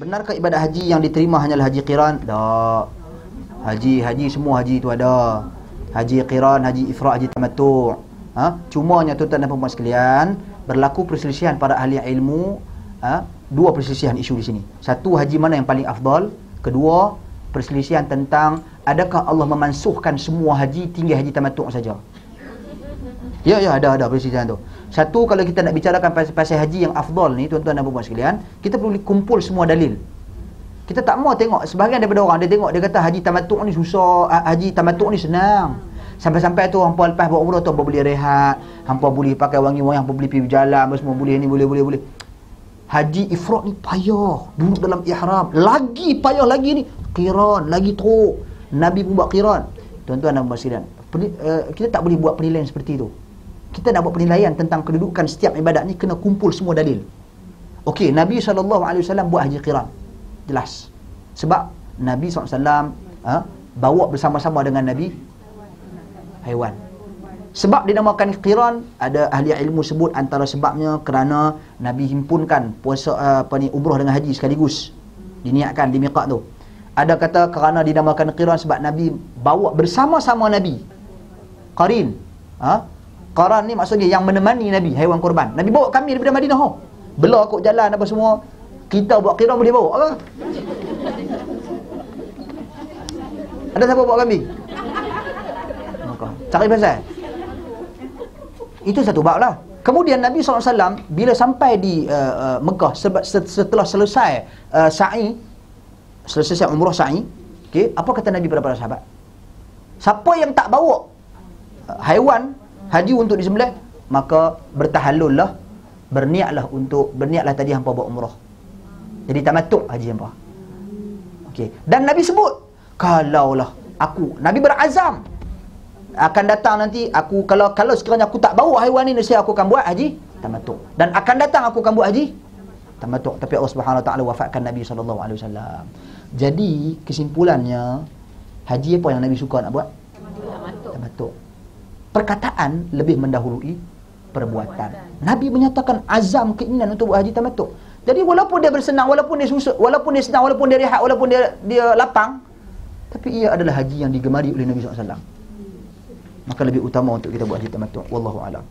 Benarkah ibadat haji yang diterima hanyalah haji qiran? Tak. Haji semua haji itu ada. Haji qiran, haji ifrad, haji tamattu'. Cumanya tuan-tuan dan puan sekalian, berlaku perselisihan para ahli ilmu, dua perselisihan isu di sini. Satu, haji mana yang paling afdal. Kedua, perselisihan tentang adakah Allah memansuhkan semua haji tinggal haji tamattu' saja. Ya, ada perselisihan tu. Satu, kalau kita nak bicarakan pasal haji yang afdal ni, tuan-tuan dan puan sekalian, kita perlu kumpul semua dalil. Kita tak mau tengok sebahagian daripada orang, dia tengok, dia kata haji tamattu' ni susah, haji tamattu' ni senang. Sampai-sampai tu hampa lepas buat umrah tu hampa boleh rehat, hampa boleh pakai wangi-wangi, hampa boleh pergi berjalan, semua boleh ni, boleh. Haji ifrad ni payah, duduk dalam ihram, lagi payah lagi ni qiran, lagi teruk. Nabi pun buat qiran. Tuan-tuan dan puan sekalian, kita tak boleh buat penilaian seperti tu. Kita nak buat penilaian tentang kedudukan setiap ibadat ni, kena kumpul semua dalil. Okey, Nabi SAW buat haji qiran, jelas. Sebab Nabi SAW bawa bersama-sama dengan Nabi haiwan. Sebab dinamakan qiran, ada ahli ilmu sebut antara sebabnya kerana Nabi himpunkan puasa umrah dengan haji sekaligus, diniatkan di miqat tu. Ada kata kerana dinamakan qiran sebab Nabi bawa bersama-sama Nabi qarin. Qaran ni maksudnya yang menemani Nabi, haiwan korban. Nabi bawa kami daripada Madinah. Belah kot jalan apa semua. Kita buat qiran boleh bawa ke? Ada siapa bawa kambing? Cari pasal. Itu satu bab lah. Kemudian Nabi SAW bila sampai di Mekah, setelah selesai sa'i, selesai umrah sa'i, okay, apa kata Nabi pada para sahabat? Siapa yang tak bawa haiwan haji untuk disembelih, maka bertahallullah, berniatlah tadi hampa buat umrah. Jadi tamattu' haji hampa. Okey. Dan Nabi sebut, kalaulah Nabi berazam akan datang nanti kalau sekiranya aku tak bawa haiwan ni, nescaya aku akan buat haji tamattu'. Dan akan datang aku akan buat haji tamattu'. Tapi Allah Subhanahu Wa Taala wafatkan Nabi SAW. Jadi kesimpulannya, haji apa yang Nabi suka nak buat? Tamattu'. Perkataan lebih mendahului perbuatan. Nabi menyatakan azam keinginan untuk buat haji tamattu'. Jadi walaupun dia bersenang, walaupun dia susah, walaupun dia senang, walaupun dia rehat, walaupun dia lapang, tapi ia adalah haji yang digemari oleh Nabi SAW. Maka lebih utama untuk kita buat haji tamattu'. Wallahu a'lam.